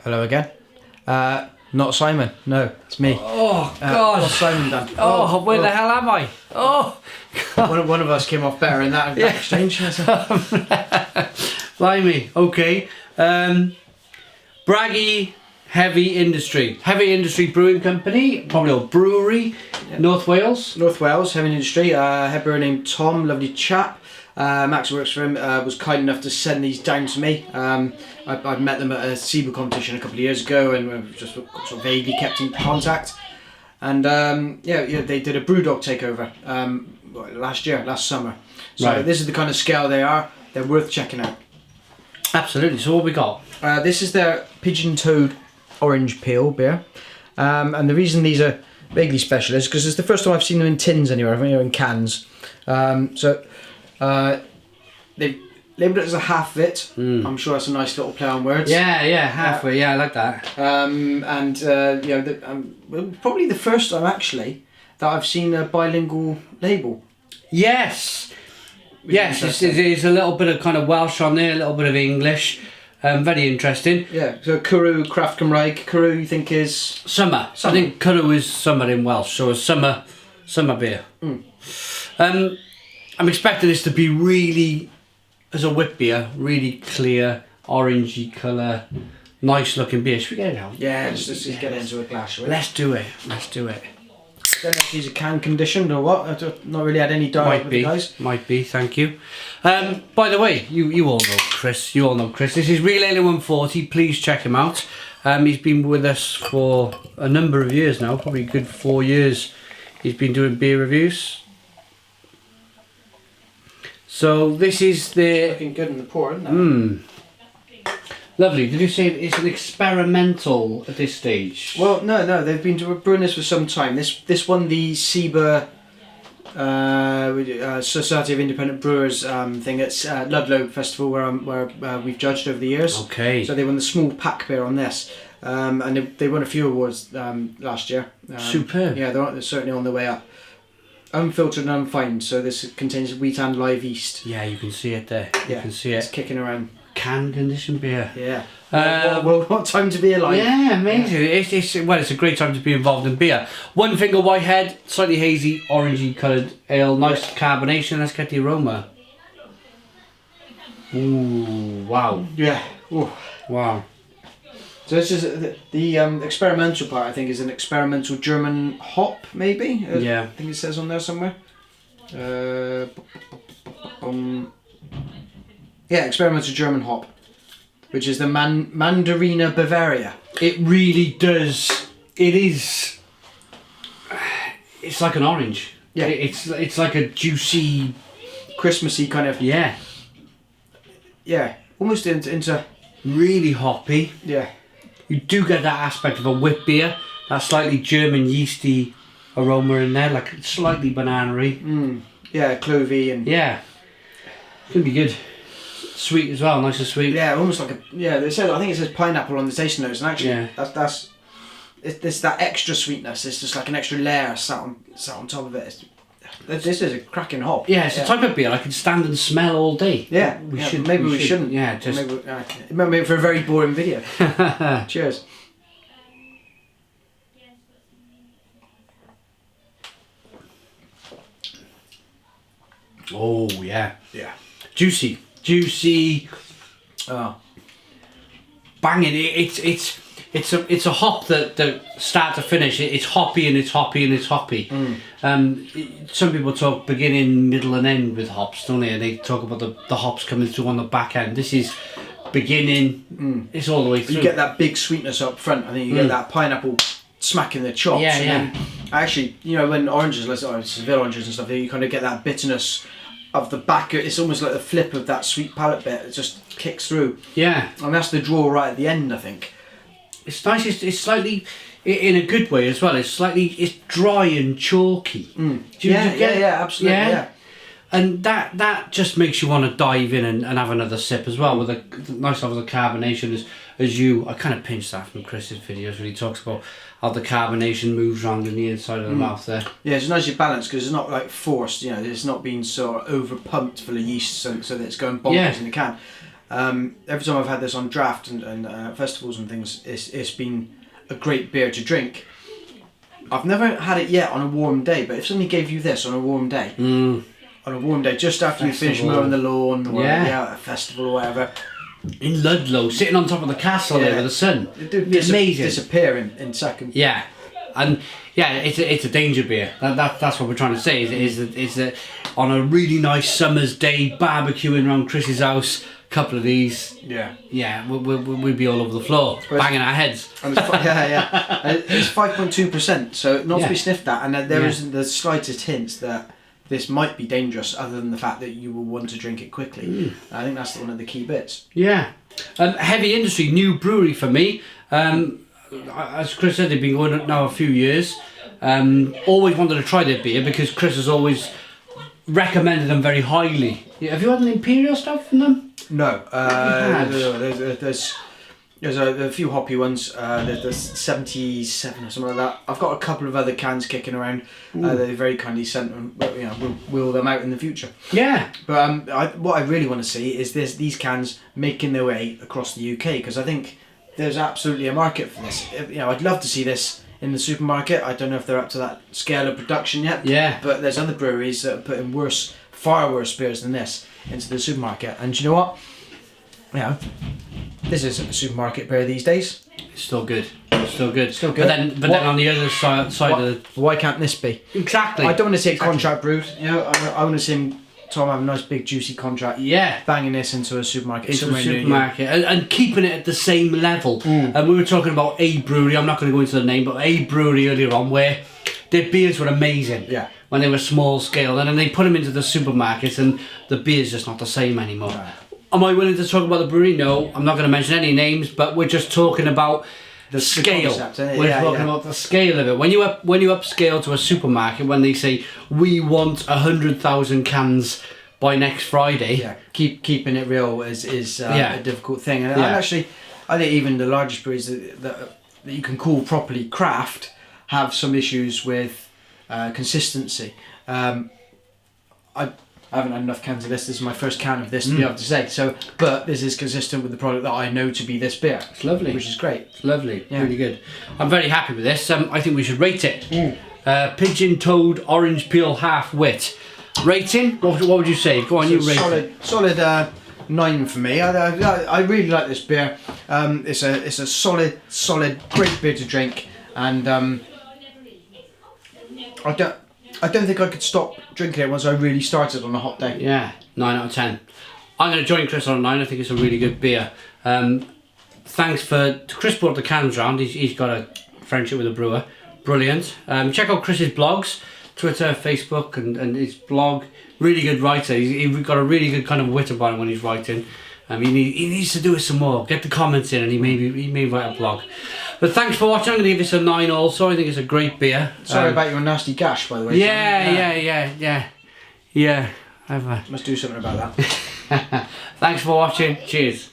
Hello again. Not Simon. No, it's me. Oh God! What's Simon done? Where the hell am I? Oh, one of us came off better in that exchange. blimey. Okay. Braggy Heavy Industry Brewing Company, probably a brewery, North Wales. North Wales, heavy industry. Head brewer named Tom, lovely chap. Max works for him. Was kind enough to send these down to me. I met them at a SIBA competition a couple of years ago, and we've just sort of vaguely kept in contact. And they did a BrewDog takeover last summer. So Right. This is the kind of scale they are. They're worth checking out. Absolutely. So what we got? This is their Pigeon Toad Orange Pale beer. And the reason these are vaguely special is because it's the first time I've seen them in tins anywhere. I've only in cans. They've labelled it as a half vit. I'm sure that's a nice little play on words. Yeah, halfway. Yeah, I like that. Probably the first time actually that I've seen a bilingual label. Yes. Yes, it's a little bit of kind of Welsh on there, a little bit of English. Very interesting. Yeah, so Cwrw, Craft Cymraeg. Cwrw you think is? Summer. I think Cwrw is summer in Welsh, so a summer beer. I'm expecting this to be really, as a wit beer, really clear, orangey colour, nice looking beer. Should we get it out? Yeah, let's get it into a glass. Right? Let's do it. Don't know if these are can conditioned or what. I've not really had any dialogue with the guys. Might be, thank you. By the way, you all know Chris. This is Real Ale 140. Please check him out. He's been with us for a number of years now, probably a good 4 years. He's been doing beer reviews. So this is the... Looking good in the pour, isn't it? Lovely. Did you say it's an experimental at this stage? Well, no. They've been brewing this for some time. This won the SIBA Society of Independent Brewers thing at Ludlow Festival, where we've judged over the years. Okay. So they won the small pack beer on this, and they won a few awards last year. Superb. Yeah, they're certainly on the way up. Unfiltered and unfined, so this contains wheat and live yeast. Yeah, you can see it there. Yeah, you can see it's it. kicking around. Can condition beer. Yeah. What time to be alive? Yeah, amazing. Yeah. It's a great time to be involved in beer. One finger whitehead, slightly hazy, orangey coloured ale, nice carbonation. Let's get the aroma. Ooh, wow. Yeah. Ooh. Wow. So this is the experimental part. I think is an experimental German hop, maybe. Yeah. I think it says on there somewhere. Yeah, experimental German hop, which is the Mandarina Bavaria. It really does. It is. It's like an orange. Yeah. It's like a juicy, Christmassy kind of. Yeah. Yeah. Almost into. Really hoppy. Yeah. You do get that aspect of a wit beer, that slightly German yeasty aroma in there, like slightly banana-y. Yeah, clovey and. Yeah. It's gonna be good. Sweet as well, nice and sweet. Yeah, almost like a. Yeah, they said. I think it says pineapple on the tasting notes, and actually, Yeah. it's that extra sweetness. It's just like an extra layer sat on top of it. This is a cracking hop. Yeah, it's a type of beer I can stand and smell all day. Yeah, we shouldn't. Yeah, just Maybe for a very boring video. Cheers. Oh yeah, Yeah. juicy. Oh. Banging. It's a hop that start to finish. It's hoppy and it's hoppy. Some people talk beginning, middle, and end with hops, don't they? And they talk about the hops coming through on the back end. This is beginning. It's all the way through. You get that big sweetness up front. I think you get that pineapple smacking the chops. Yeah, and yeah. Then actually, when oranges, Seville oranges and stuff, you kind of get that bitterness of the back. It's almost like the flip of that sweet palate bit. It just kicks through. Yeah. And that's the draw right at the end, I think. It's nice. It's slightly, in a good way as well. It's dry and chalky. Yeah, absolutely. Yeah. And that just makes you want to dive in and have another sip as well, with a nice level of carbonation. I kind of pinched that from Chris's videos when he talks about how the carbonation moves around in the inside of the mouth there. Yeah, it's nicely balanced because it's not like forced. It's not being sort of over pumped full of yeast so that it's going bonkers in the can. Every time I've had this on draft and festivals and things, it's been a great beer to drink. I've never had it yet on a warm day, but if somebody gave you this on a warm day, just after you finish mowing the lawn or at a festival or whatever, in Ludlow, sitting on top of the castle there with the sun, it'd be amazing. Disappear in seconds. Yeah, and it's a danger beer. That's what we're trying to say. Is that on a really nice summer's day, barbecuing around Chris's house, a couple of these. We'd be all over the floor, banging our heads. And it's 5.2%, so not to be sniffed at, and there isn't the slightest hints that this might be dangerous, other than the fact that you will want to drink it quickly. I think that's one of the key bits. Yeah, heavy industry, new brewery for me. As Chris said, they've been going now a few years. Always wanted to try their beer because Chris has always recommended them very highly. Have you had an Imperial stuff from them? No. There's a few hoppy ones. There's 77 or something like that. I've got a couple of other cans kicking around. They very kindly sent them, but we'll wheel them out in the future. Yeah. But what I really want to see is these cans making their way across the UK, because I think there's absolutely a market for this. I'd love to see this in the supermarket. I don't know if they're up to that scale of production yet. Yeah. But there's other breweries that are putting far worse beers than this into the supermarket. And do you know what? This isn't a supermarket beer these days. It's still good. Still good. Still good. But then on the other side of the... Why can't this be? Exactly. I don't want to see it contract brewed. I want to see Tom have a nice big juicy contract. Yeah. Banging this into a supermarket. And keeping it at the same level. And we were talking about a brewery, I'm not going to go into the name, but a brewery earlier on where their beers were amazing. Yeah. When they were small scale, and then they put them into the supermarkets and the beer's just not the same anymore. Right. Am I willing to talk about the brewery? No, I'm not going to mention any names, but we're just talking about the scale. We're talking about the scale of it. When you upscale to a supermarket, when they say we want 100,000 cans by next Friday, keeping it real is a difficult thing. And actually, I think even the largest breweries that you can call properly craft have some issues with consistency. I haven't had enough cans of this. This is my first can of this to be able to say. So, but this is consistent with the product that I know to be this beer. It's lovely. Which is great. It's lovely. Yeah. Really good. I'm very happy with this. I think we should rate it. Pigeon Toad Orange Peel Half Wit. Rating? What would you say? Go on, you rate it. Solid 9 for me. I really like this beer. It's a solid, great beer to drink. And I don't think I could stop drinking it once I really started on a hot day. Yeah, 9 out of 10. I'm going to join Chris on a 9. I think it's a really good beer. Thanks Chris brought the cans round. He's got a friendship with a brewer. Brilliant. Check out Chris's blogs, Twitter, Facebook, and his blog. Really good writer. He's got a really good kind of wit about him when he's writing. He needs to do it some more. Get the comments in, and he may write a blog. But thanks for watching. I'm going to give this a 9 also. I think it's a great beer. Sorry about your nasty gash, by the way. Yeah. Must do something about that. Thanks for watching. Cheers.